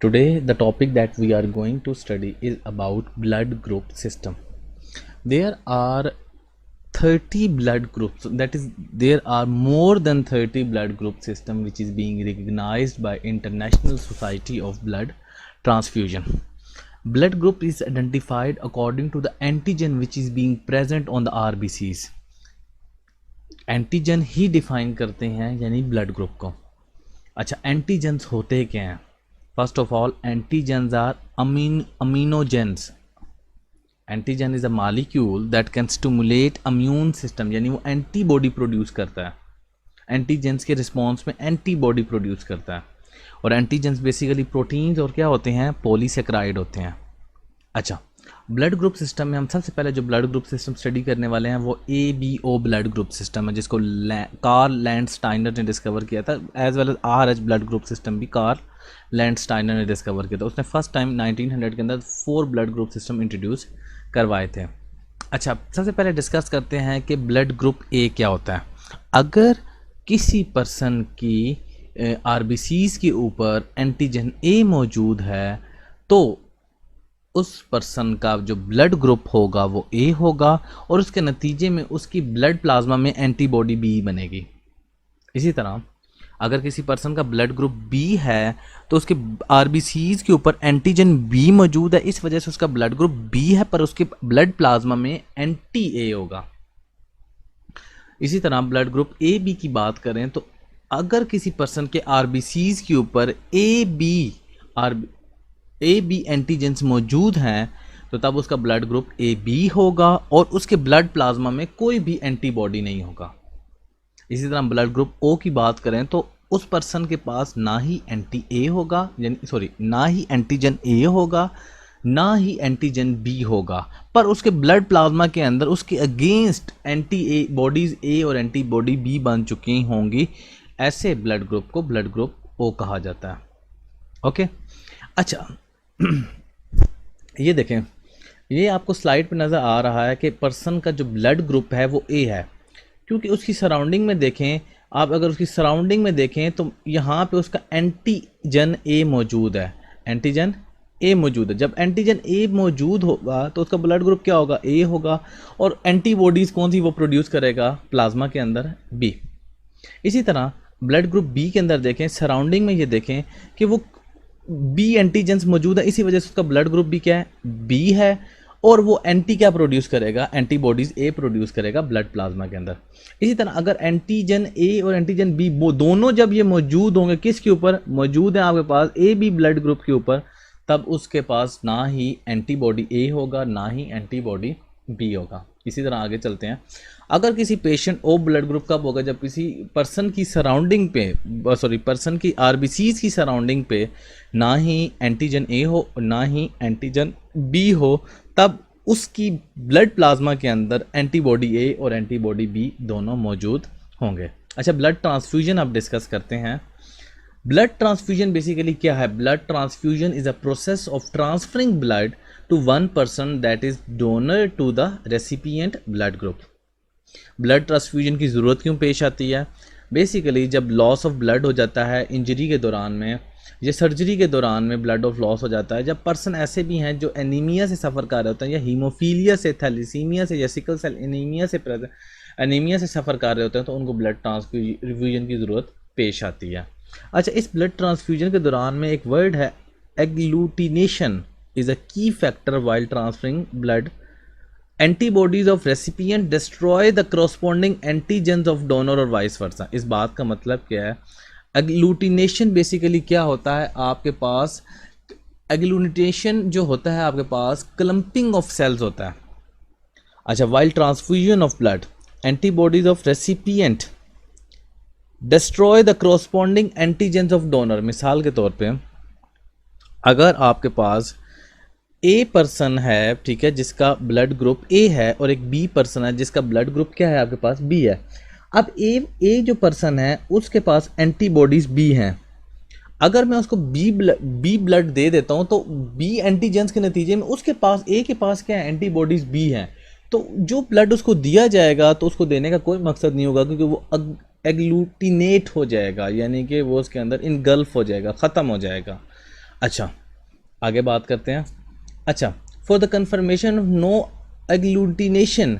Today, the topic that we are going to study is about blood group system. There are 30 blood groups, that is, there are more than 30 blood group system which is being recognized by International Society of Blood Transfusion. Blood group is identified according to the antigen which is being present on the RBCs. Antigen he define करते हैं यानी blood group को. अच्छा, antigens होते क्या हैं? First of all, antigens are immunogens. Antigen is a molecule that can stimulate immune system, यानी वो एंटीबॉडी प्रोड्यूस करता है. एंटीजन्स के रिस्पॉन्स में एंटीबॉडी प्रोड्यूस करता है. और एंटीजन्स बेसिकली प्रोटीन्स और क्या होते हैं? पॉलीसेकेराइड होते हैं. अच्छा, ब्लड ग्रुप सिस्टम में हम सबसे पहले जो ब्लड ग्रुप सिस्टम स्टडी करने वाले हैं वो ABO ब्लड ग्रुप सिस्टम है, जिसको कार्ल लैंडस्टाइनर ने डिस्कवर किया था. As well as RH blood group system भी कार्ल लैंडस्टाइनर ने डिस्कवर किया था. उसने फर्स्ट टाइम 1900 के अंदर 4 ब्लड ग्रुप सिस्टम इंट्रोड्यूस करवाए थे. अच्छा, सबसे पहले डिस्कस करते हैं कि ब्लड ग्रुप A क्या होता है. अगर किसी पर्सन की RBCs के ऊपर एंटीजन A मौजूद है तो उस पर्सन का जो ब्लड ग्रुप होगा वो A होगा और उसके नतीजे में उसकी ब्लड प्लाज्मा में एंटीबॉडी B बनेगी. इसी तरह अगर किसी पर्सन का ब्लड ग्रुप B है तो उसके RBCs के ऊपर एंटीजन B मौजूद है, इस वजह से उसका ब्लड ग्रुप B है पर उसके ब्लड प्लाज्मा में एंटी A होगा. इसी तरह ब्लड ग्रुप AB की बात करें तो अगर किसी पर्सन के RBCs के ऊपर AB एंटीजेंस मौजूद हैं तो तब उसका ब्लड ग्रुप AB होगा और उसके ब्लड प्लाज्मा में कोई भी एंटीबॉडी नहीं होगा. इसी तरह ब्लड ग्रुप O की बात करें तो उस पर्सन के पास ना ही एंटी A होगा, यानी ना ही एंटीजन A होगा, ना ही एंटीजन B होगा, पर उसके ब्लड प्लाज्मा के अंदर उसके against anti A bodies A और एंटीबॉडी B बन चुकी होंगी. ऐसे ब्लड ग्रुप को ब्लड ग्रुप O कहा जाता है. ओके, अच्छा ये देखें, ये आपको स्लाइड पे नज़र आ रहा है कि पर्सन का जो ब्लड ग्रुप है वो A है, क्योंकि उसकी सराउंडिंग में देखें आप, अगर उसकी सराउंडिंग में देखें तो यहाँ पे उसका एंटीजन A मौजूद है. एंटीजन A मौजूद है. जब एंटीजन A मौजूद होगा तो उसका ब्लड ग्रुप क्या होगा? A होगा. और एंटीबॉडीज़ कौन सी वो प्रोड्यूस करेगा प्लाज्मा के अंदर? B. इसी तरह ब्लड ग्रुप B के अंदर देखें, सराउंडिंग में ये देखें कि वो B एंटीजेंस मौजूद है, इसी वजह से उसका ब्लड ग्रुप भी क्या है? B है. और वो एंटी क्या प्रोड्यूस करेगा? एंटीबॉडीज A प्रोड्यूस करेगा ब्लड प्लाज्मा के अंदर. इसी तरह अगर एंटीजन A और एंटीजन B वो दोनों जब ये मौजूद होंगे, किसके ऊपर मौजूद है आपके पास? AB ब्लड ग्रुप के ऊपर, तब उसके पास ना ही एंटीबॉडी A होगा ना ही एंटीबॉडी B होगा. इसी तरह आगे चलते हैं. अगर किसी पेशेंट O ब्लड ग्रुप कब होगा? जब किसी पर्सन की सराउंडिंग पे पर्सन की RBCs की सराउंडिंग पे ना ही एंटीजन A हो ना ही एंटीजन B हो, तब उसकी ब्लड प्लाज्मा के अंदर एंटीबॉडी A और एंटीबॉडी B दोनों मौजूद होंगे. अच्छा, ब्लड ट्रांसफ्यूजन अब डिस्कस करते हैं. ब्लड ट्रांसफ्यूजन बेसिकली क्या है? Blood transfusion is a process of transferring blood to one person that is donor to the recipient blood group. Blood transfusion की ज़रूरत क्यों पेश आती है? बेसिकली जब लॉस ऑफ ब्लड हो जाता है इंजरी के दौरान में या सर्जरी के दौरान में ब्लड ऑफ लॉस हो जाता है, जब पर्सन ऐसे भी हैं जो एनीमिया से सफ़र कर रहे होते हैं या हीमोफीलिया से, थैलेसीमिया से या सिकल सेल एनीमिया से सफ़र कर रहे होते हैं, तो उनको ब्लड ट्रांसफ्यूजन की ज़रूरत पेश आती है. अच्छा, इस ब्लड ट्रांसफ्यूजन के दौरान में एक वर्ड है एग्लूटिनेशन इज़ अ की factor while transferring blood. Antibodies of recipient destroy the corresponding antigens of donor और वाइस वर्सा. इस बात का मतलब क्या है? एग्लूटिनेशन बेसिकली क्या होता है आपके पास? एग्लूटिनेशन जो होता है आपके पास क्लम्पिंग ऑफ सेल्स होता है. अच्छा, while transfusion of blood antibodies of recipient destroy the corresponding antigens of donor. मिसाल के तौर पे अगर आपके पास A पर्सन है, ठीक है, जिसका ब्लड ग्रुप A है और एक B पर्सन है जिसका ब्लड ग्रुप क्या है आपके पास? B है. अब A जो पर्सन है उसके पास एंटीबॉडीज़ B हैं. अगर मैं उसको B ब्लड दे देता हूँ तो B एंटीजेंस के नतीजे में उसके पास A के पास क्या है? एंटीबॉडीज़ B हैं. तो जो ब्लड उसको दिया जाएगा तो उसको देने का कोई मकसद नहीं होगा, क्योंकि वो एग्लूटिनेट हो जाएगा, यानी कि वो उसके अंदर इनगल्फ हो जाएगा, ख़त्म हो जाएगा. अच्छा, आगे बात करते हैं। अच्छा, for the confirmation of no agglutination,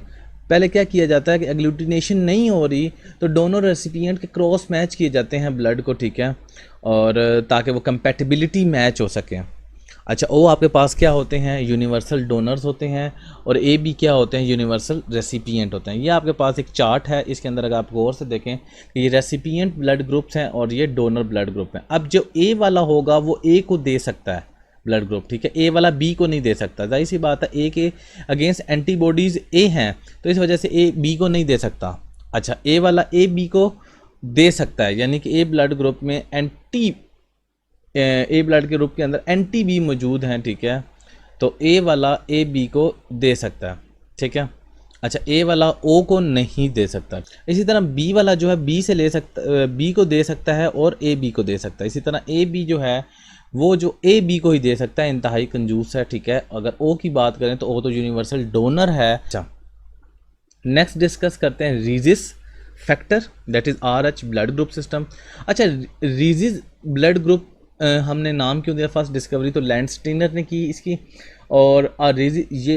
पहले क्या किया जाता है कि एग्लूटिनेशन नहीं हो रही तो डोनर रेसिपिएंट के क्रॉस मैच किए जाते हैं ब्लड को, ठीक है, और ताकि वो कंपैटिबिलिटी मैच हो सके। अच्छा, ओ आपके पास क्या होते हैं, यूनिवर्सल डोनर्स होते हैं, और ए बी क्या होते हैं, यूनिवर्सल रेसिपिएंट होते हैं। ये आपके पास एक चार्ट है, इसके अंदर अगर आप गौर से देखें कि ये रेसिपिएंट ब्लड ग्रुप्स हैं और ये डोनर ब्लड ग्रुप हैं। अब जो ए वाला होगा वो ए को दे सकता है ब्लड ग्रुप, ठीक है, ए वाला बी को नहीं दे सकता, जाहिर सी बात है, ए के अगेंस्ट एंटीबॉडीज़ ए हैं तो इस वजह से ए बी को नहीं दे सकता। अच्छा, ए वाला ए बी को दे सकता है, यानी कि ए ब्लड ग्रुप में ए ब्लड के ग्रुप के अंदर एंटी बी मौजूद हैं, ठीक है, तो ए वाला ए बी को दे सकता है, ठीक है। अच्छा, ए वाला ओ को नहीं दे सकता। इसी तरह बी वाला जो है बी से ले सकता, बी को दे सकता है और ए बी को दे सकता है। इसी तरह ए बी जो है वो जो ए बी को ही दे सकता है, इंतहाई कंजूस है, ठीक है। अगर ओ की बात करें तो ओ तो यूनिवर्सल डोनर है। अच्छा, नेक्स्ट डिस्कस करते हैं rhesus factor, that is R H blood group system. अच्छा, रीजिस ब्लड ग्रुप हमने नाम क्यों दिया, फर्स्ट डिस्कवरी तो लैंडस्टीनर ने की इसकी, और ये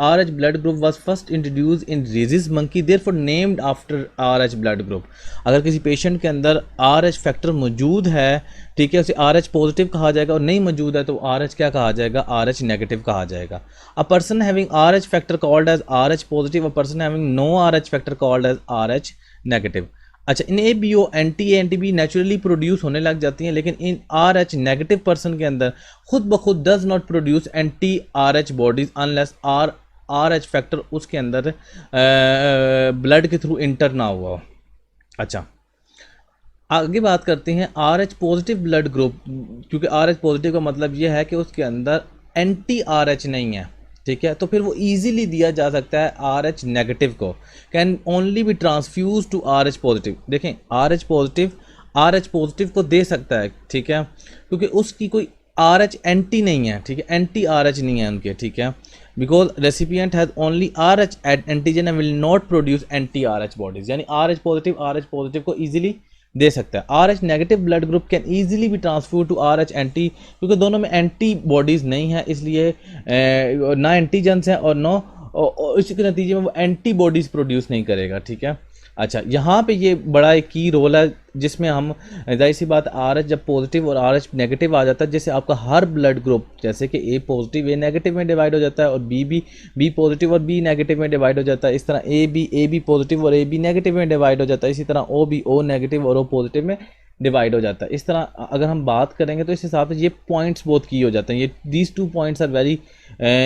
R H blood group was first introduce in rhesus monkey, therefore named after R H blood group. अगर किसी पेशेंट के अंदर आर एच फैक्टर मौजूद है, ठीक है, उसे आर एच पॉजिटिव कहा जाएगा, और नहीं मौजूद है तो आर एच क्या कहा जाएगा, आर एच नेगेटिव कहा जाएगा। A person having R H factor called as R H positive, a person having no R H factor called as R H negative. अच्छा, इन A B O anti B naturally produce होने लग जाती हैं, लेकिन इन आर एच नेगेटिव पर्सन के अंदर खुद ब खुद does not produce anti R H bodies unless R H factor उसके अंदर ब्लड के थ्रू इंटर ना हुआ हो। अच्छा, आगे बात करते हैं are H positive blood group, क्योंकि आर एच पॉजिटिव का मतलब यह है कि उसके अंदर एंटी आर एच नहीं है, ठीक है, तो फिर वो इजीली दिया जा सकता है आर एच नेगेटिव को, can only be transfuse to R H positive. देखें, आर एच पॉजिटिव को दे सकता है, ठीक है, क्योंकि उसकी कोई आर एच एंटी नहीं है, ठीक है, एंटी आर एच नहीं है उनके, ठीक है, because recipient has only R H antigen and will not produce anti R H bodies, यानी आर एच पॉजिटिव को ईजिली दे सकता है। R H negative blood group can easily be transfuse to R H anti, क्योंकि दोनों में anti bodies नहीं है, इसलिए ना एंटीजन्स हैं और नो इसी के नतीजे में वो एंटी बॉडीज़ प्रोड्यूस नहीं करेगा, ठीक है। अच्छा, यहाँ पे ये बड़ा एक की रोल है जिसमें हम, जाहिर सी बात, आर एच जब पॉजिटिव और आर एच नेगेटिव आ जाता है, जैसे आपका हर ब्लड ग्रुप, जैसे कि ए पॉजिटिव ए नेगेटिव में डिवाइड हो जाता है और बी पॉजिटिव और बी नेगेटिव में डिवाइड हो जाता है, इस तरह ए बी पॉजिटिव और ए बी नेगेटिव में डिवाइड हो जाता है, इसी तरह ओ नेगेटिव और ओ पॉजिटिव में डिवाइड हो जाता है। इस तरह अगर हम बात करेंगे तो इस हिसाब से ये पॉइंट्स बहुत की हो जाते हैं, ये these 2 points are very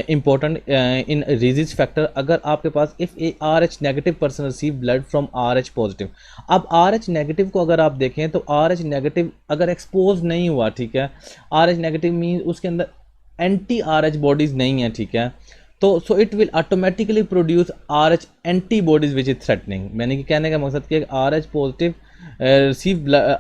important in rhesus factor. अगर आपके पास if a R H negative person receive blood from R H positive, अब आर एच नेगेटिव को अगर आप देखें तो आर एच नेगेटिव अगर एक्सपोज नहीं हुआ, ठीक है, आर एच नेगेटिव मीन उसके अंदर एंटी आर एच बॉडीज़ नहीं है, ठीक है, तो so it will automatically produce R H anti bodies which is threatening. मैंने कि कहने का मकसद किया कि are H positive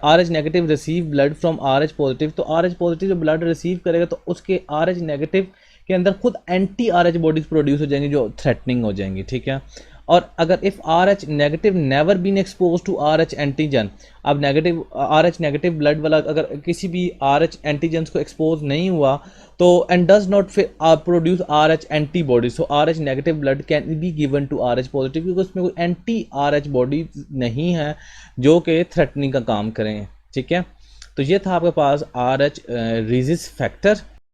are H negative receive blood from R H positive, तो आर एच पॉजिटिव जो ब्लड रिसीव करेगा तो उसके आर एच नेगेटिव के अंदर खुद anti R H bodies produce हो जाएंगी जो थ्रेटनिंग हो जाएंगी, ठीक है। और अगर if R H negative never been expose to R H antigen, अब negative R H negative blood वाला अगर किसी भी आर एच एंटीजन्स को एक्सपोज नहीं हुआ तो and does not produce R H antibodies, so R H negative blood can be given to R H positive, क्योंकि उसमें कोई एंटी आर एच बॉडी नहीं है जो कि थ्रेटनिंग का काम करें, ठीक है। तो ये था आपके पास आर एच रीजिस फैक्टर।